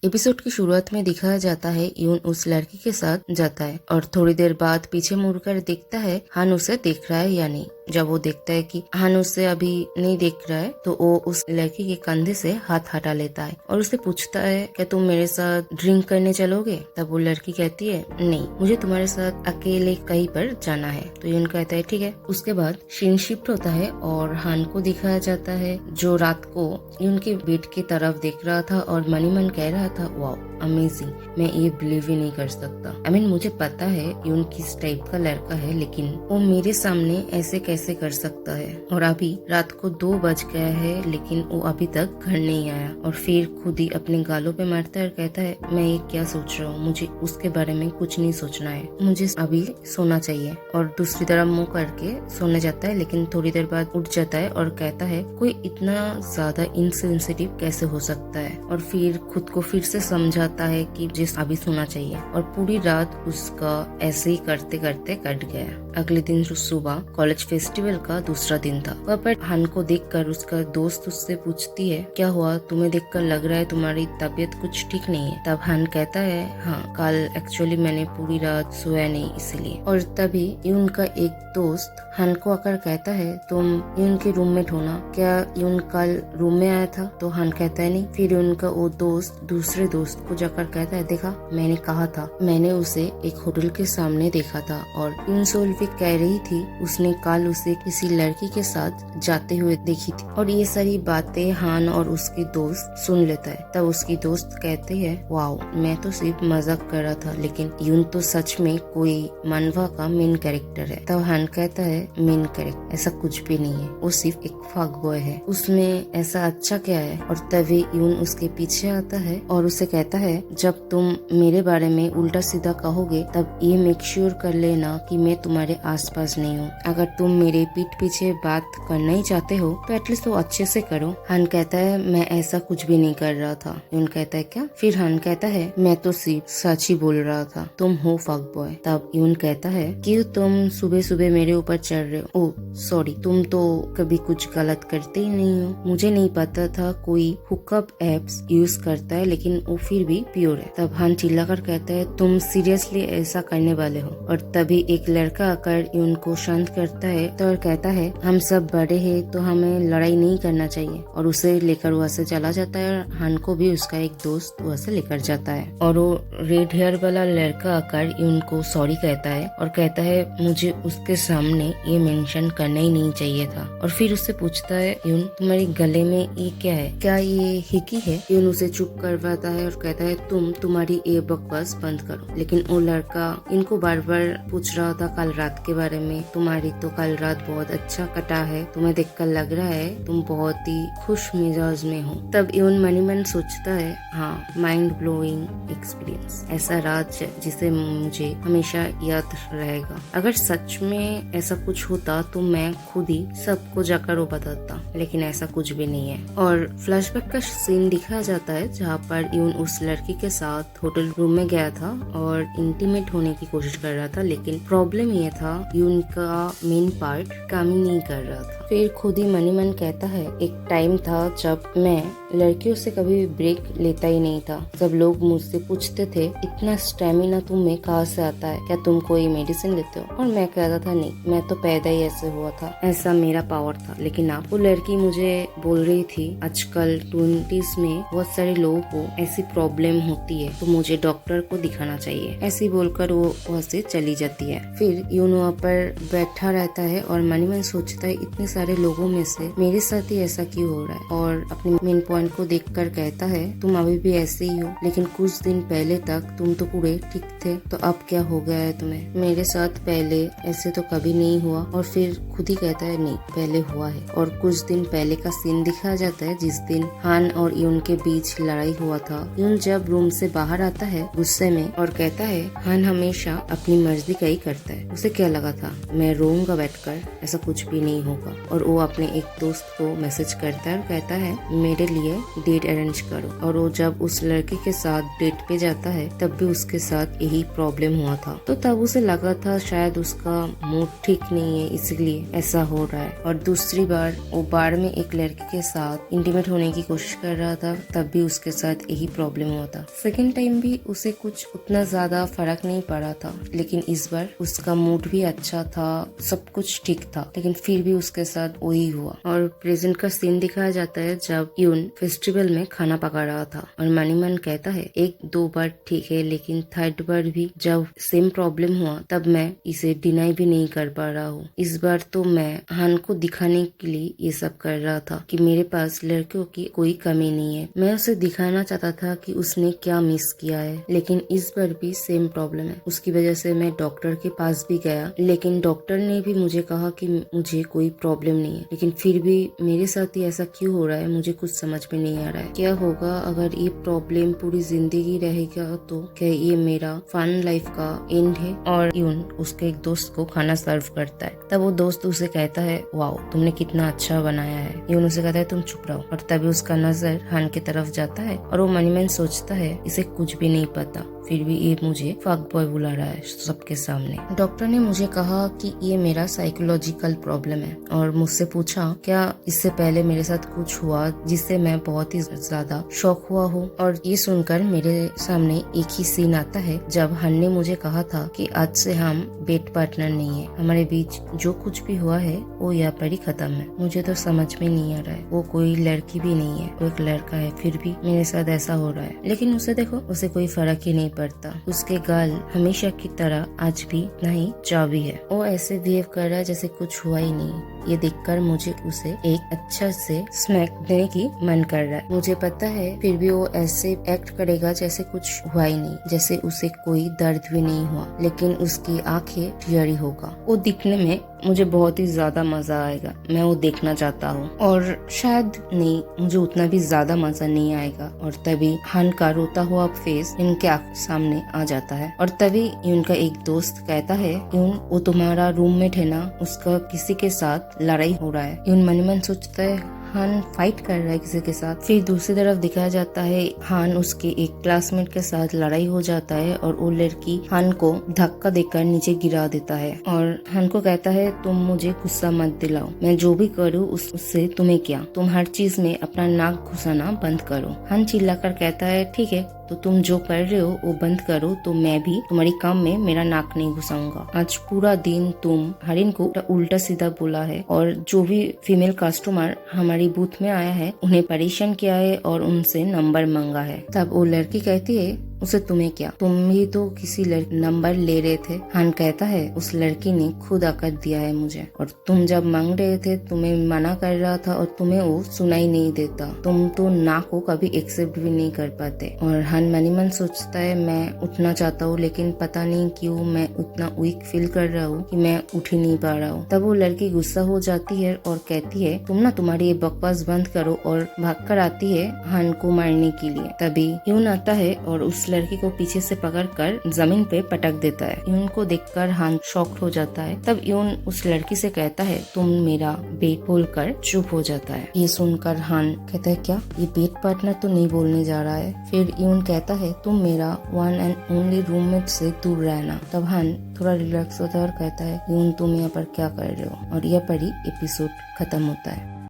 Episode की शुरुआत में दिखाया जाता है यून उस लड़की के साथ जाता है और थोड़ी देर बाद पीछे मुड़कर देखता है हान उसे देख रहा है या नहीं। जब वो देखता है कि हान उसे अभी नहीं देख रहा है तो वो उस लड़की के कंधे से हाथ हटा लेता है और उसे पूछता है क्या तुम मेरे साथ ड्रिंक करने चलोगे। तब वो लड़की कहती है नहीं, मुझे तुम्हारे साथ अकेले कहीं पर जाना है। तो यून कहता है ठीक है। उसके बाद सीन शिफ्ट होता है और हान को दिखाया जाता है जो रात को यून के बेड की तरफ देख रहा था और मनी मन कह रहा था वाओ अमेजिंग, मैं ये बिलीव ही नहीं कर सकता। मुझे पता है यून किस टाइप का लड़का है लेकिन वो मेरे सामने ऐसे कैसे कर सकता है। और अभी रात को 2 बज गया है लेकिन वो अभी तक घर नहीं आया और फिर खुद ही अपने गालों पे मारता है और कहता है मैं ये क्या सोच रहा हूँ, मुझे उसके बारे में कुछ नहीं सोचना है, मुझे अभी सोना चाहिए। और दूसरी तरफ मुंह करके सोने जाता है लेकिन थोड़ी देर बाद उठ जाता है और कहता है कोई इतना ज्यादा इनसेंसिटिव कैसे हो सकता है। और फिर खुद को फिर से समझाता है कि जिस अभी सोना चाहिए। और पूरी रात उसका ऐसे ही करते करते कट गया। अगले दिन सुबह कॉलेज फेस्टिवल का दूसरा दिन था। वहाँ पर हान को देखकर उसका दोस्त उससे पूछती है क्या हुआ, तुम्हें देखकर लग रहा है तुम्हारी तबीयत कुछ ठीक नहीं है। तब हान कहता है हाँ, कल एक्चुअली मैंने पूरी रात सोया नहीं इसलिए। और तभी यून का एक दोस्त हान को आकर कहता है तुम यून के रूममेट हो ना, क्या यून कल रूम में आया था। तो हान कहता है नहीं। फिर उनका वो दोस्त दूसरे दोस्त को जाकर कहता है देखा, मैंने कहा था, मैंने उसे एक होटल के सामने देखा था और यून सोल्विक कह रही थी उसने कल उसे किसी लड़की के साथ जाते हुए देखी थी। और ये सारी बातें हान और उसके दोस्त सुन लेता है। तब उसकी दोस्त कहते है वाओ, मैं तो सिर्फ मजाक कर रहा था लेकिन यून तो सच में कोई मनवा का मेन कैरेक्टर है। तब हान कहता है मेन कैरेक्टर ऐसा कुछ भी नहीं है, वो सिर्फ एक फक बॉय है, उसमें ऐसा अच्छा क्या है। और तभी यून उसके पीछे आता है और उसे कहता है जब तुम मेरे बारे में उल्टा सीधा कहोगे तब ये मेक श्योर कर लेना कि मैं तुम्हारे आसपास नहीं हूँ। अगर तुम मेरे पीठ पीछे बात करना ही चाहते हो तो एटलीस्ट वो अच्छे से करो। हान कहता है मैं ऐसा कुछ भी नहीं कर रहा था। यून कहता है क्या। फिर हान कहता है मैं तो सिर्फ सच ही बोल रहा था, तुम हो फक बॉय। तब यून कहता है क्यों तुम सुबह सुबह मेरे ऊपर चढ़ रहे हो। ओह सॉरी, तुम तो कभी कुछ गलत करते ही नहीं हो, मुझे नहीं पता था कोई हुकअप एप्स यूज करता है लेकिन वो फिर भी प्योर है। तब हान चिल्लाकर कहता है तुम सीरियसली ऐसा करने वाले हो। और तभी एक लड़का आकर यून को शांत करता है तो कहता है हम सब बड़े हैं तो हमें लड़ाई नहीं करना चाहिए। और उसे लेकर वहाँ से चला जाता है और हान को भी उसका एक दोस्त वहाँ से लेकर जाता है। और वो रेड हेयर वाला लड़का आकर यून को सॉरी कहता है और कहता है मुझे उसके सामने ये मेंशन करना ही नहीं चाहिए था। और फिर उससे पूछता है यून तुम्हारे गले में ये क्या है, क्या ये हिकी है। यून उसे चुप करवाता है और कहता है तुम्हारी ये बकवास बंद करो। लेकिन वो लड़का इनको बार बार पूछ रहा था कल रात के बारे में, तुम्हारी तो कल रात बहुत अच्छा कटा है, तुम्हें देखकर लग रहा है तुम बहुत ही खुश मिजाज में हो। तब यून मनी मन सोचता है हाँ, माइंड ब्लोइंग एक्सपीरियंस, ऐसा राज जिसे मुझे हमेशा याद रहेगा। अगर सच में ऐसा कुछ होता तो मैं खुद ही सबको जाकर वो बताता, लेकिन ऐसा कुछ भी नहीं है। और फ्लैशबैक का सीन दिखाया जाता है जहाँ पर यून उस लड़की के साथ होटल रूम में गया था और इंटीमेट होने की कोशिश कर रहा था, लेकिन प्रॉब्लम ये था यून का मेन पार्ट काम ही नहीं कर रहा था। फिर खुद ही मनी मन कहता है एक टाइम था जब मैं लड़कियों से कभी ब्रेक लेता ही नहीं था। सब लोग मुझसे पूछते थे इतना स्टेमिना तुम्हें कहाँ से आता है, क्या तुम कोई मेडिसिन लेते हो। और मैं कहता था नहीं, मैं तो पैदा ही ऐसे हुआ था, ऐसा मेरा पावर था। लेकिन आप वो लड़की मुझे बोल रही थी आजकल 20s में बहुत सारे लोगों को ऐसी प्रॉब्लम होती है तो मुझे डॉक्टर को दिखाना चाहिए। ऐसी बोलकर वो वहाँ से चली जाती है। फिर यून वहाँ पर बैठा रहता है और मनी मन सोचता है इतने सारे लोगों में से मेरे साथ ही ऐसा क्यों हो रहा है। और अपने मेन पॉइंट को देखकर कहता है तुम अभी भी ऐसे ही हो, लेकिन कुछ दिन पहले तक तुम तो पूरे ठीक थे, तो अब क्या हो गया है तुम्हें। मेरे साथ पहले ऐसे तो कभी नहीं हुआ। और फिर खुद ही कहता है नहीं, पहले हुआ है। और कुछ दिन पहले का सीन दिखाया जाता है जिस दिन हान और यून के बीच लड़ाई हुआ था। यून जब रूम से बाहर आता है गुस्से में और कहता है हान हमेशा अपनी मर्जी का ही करता है, उसे क्या लगा था मैं रोऊंगा बैठकर, ऐसा कुछ भी नहीं होगा। और वो अपने एक दोस्त को मैसेज करता है और कहता है मेरे लिए डेट अरेंज करो। और वो जब उस लड़के के साथ डेट पे जाता है तब भी उसके साथ यही प्रॉब्लम हुआ था। तो तब उसे लगा था शायद उसका मूड ठीक नहीं है इसलिए ऐसा हो रहा है। और दूसरी बार वो बार में एक लड़के के साथ इंटीमेट होने की कोशिश कर रहा था, तब भी उसके साथ यही प्रॉब्लम हुआ था। सेकेंड टाइम भी उसे कुछ उतना ज्यादा फर्क नहीं पड़ा था, लेकिन इस बार उसका मूड भी अच्छा था, सब कुछ ठीक था, लेकिन फिर भी उसके साथ वही हुआ। और प्रेजेंट का सीन दिखाया जाता है जब यून फेस्टिवल में खाना पका रहा था और मनी मन कहता है एक दो बार ठीक है, लेकिन थर्ड बार भी जब सेम प्रॉब्लम हुआ तब मैं इसे डिनाई भी नहीं कर पा रहा हूँ। इस बार तो मैं हान को दिखाने के लिए ये सब कर रहा था कि मेरे पास लड़कियों की कोई कमी नहीं है। मैं उसे दिखाना चाहता था कि उसने क्या मिस किया है, लेकिन इस बार भी सेम प्रॉब्लम है। उसकी वजह से मैं डॉक्टर के पास भी गया, लेकिन डॉक्टर ने भी मुझे कहा कि मुझे कोई प्रॉब्लम नहीं है, लेकिन फिर भी मेरे साथ ही ऐसा क्यों हो रहा है मुझे कुछ समझ में नहीं आ रहा है। क्या होगा अगर ये प्रॉब्लम पूरी जिंदगी रहेगा तो क्या ये मेरा फन लाइफ का एंड है। और यून उसके एक दोस्त को खाना सर्व करता है, तब वो दोस्त उसे कहता है वाओ तुमने कितना अच्छा बनाया है। यून उसे कहता है तुम चुप रहो। और तभी उसका नजर हान की तरफ जाता है और वो मनी मैन सोचता है इसे कुछ भी नहीं पता, फिर भी ये मुझे फक बॉय बुला रहा है सबके सामने। डॉक्टर ने मुझे कहा कि ये मेरा साइकोलॉजिकल प्रॉब्लम है और मुझसे पूछा क्या इससे पहले मेरे साथ कुछ हुआ जिससे मैं बहुत ही ज्यादा शॉक हुआ हूँ। और ये सुनकर मेरे सामने एक ही सीन आता है जब हन ने मुझे कहा था कि आज से हम बेड पार्टनर नहीं है, हमारे बीच जो कुछ भी हुआ है वो यहाँ पर ही खत्म है। मुझे तो समझ में नहीं आ रहा है, वो कोई लड़की भी नहीं है, वो एक लड़का है, फिर भी मेरे साथ ऐसा हो रहा है। लेकिन उसे देखो, उसे कोई फर्क ही नहीं पड़ता। उसके गाल हमेशा की तरह आज भी नहीं चावी है। वो ऐसे बिहेव कर रहा है जैसे कुछ हुआ ही नहीं। ये देखकर मुझे उसे एक अच्छा से स्मैक देने की मन कर रहा है। मुझे पता है फिर भी वो ऐसे एक्ट करेगा जैसे कुछ हुआ ही नहीं, जैसे उसे कोई दर्द भी नहीं हुआ, लेकिन उसकी आंखें टियरी होगा। वो दिखने में मुझे बहुत ही ज्यादा मजा आएगा, मैं वो देखना चाहता हूँ। और शायद नहीं, मुझे उतना भी ज्यादा मजा नहीं आएगा। और तभी हन का रोता हुआ फेस इनके सामने आ जाता है। और तभी उनका एक दोस्त कहता है वो तुम्हारा रूममेट है ना, उसका किसी के साथ लड़ाई हो रहा है। मन ही मन सोचता है हान फाइट कर रहा है किसी के साथ। फिर दूसरी तरफ दिखाया जाता है हान उसके एक क्लासमेट के साथ लड़ाई हो जाता है और वो लड़की हान को धक्का देकर नीचे गिरा देता है और हान को कहता है तुम मुझे गुस्सा मत दिलाओ, मैं जो भी करूँ उससे तुम्हें क्या, तुम हर चीज में अपना नाक घुसाना बंद करो। हान चिल्लाकर कहता है ठीक है, तो तुम जो कर रहे हो वो बंद करो, तो मैं भी तुम्हारी काम में मेरा नाक नहीं घुसाऊंगा। आज पूरा दिन तुम हरिन को उल्टा सीधा बोला है और जो भी फीमेल कस्टमर हमारी बूथ में आया है उन्हें परेशान किया है और उनसे नंबर मांगा है। तब वो लड़की कहती है उसे तुम्हें क्या, तुम भी तो किसी नंबर ले रहे थे। हान कहता है उस लड़की ने खुद आकर दिया है मुझे, और तुम जब मांग रहे थे तुम्हें मना कर रहा था और तुम्हें वो सुनाई नहीं देता, तुम तो ना को कभी एक्सेप्ट भी नहीं कर पाते। और हान मनी मन सोचता है मैं उठना चाहता हूँ, लेकिन पता नहीं क्यों मैं उतना वीक फील कर रहा हूँ कि मैं उठ ही नहीं पा रहा हूँ। तब वो लड़की गुस्सा हो जाती है और कहती है तुम ना तुम्हारी ये बकवास बंद करो, और भाग कर आती है हान को मारने के लिए। तभी यून आता है और उस लड़की को पीछे से पकड़कर जमीन पे पटक देता है। यून को देखकर हान शॉक्ड हो जाता है। तब यून उस लड़की से कहता है तुम मेरा बेड बोलकर चुप हो जाता है। ये सुनकर हान कहता है क्या, ये बेड पार्टनर तो नहीं बोलने जा रहा है। फिर यून कहता है तुम मेरा वन एंड ओनली रूममेट से दूर रहना। तब हान थोड़ा रिलैक्स होता है और कहता है यून तुम यहाँ पर क्या कर रहे हो, और यहाँ पर ही एपिसोड खत्म होता है।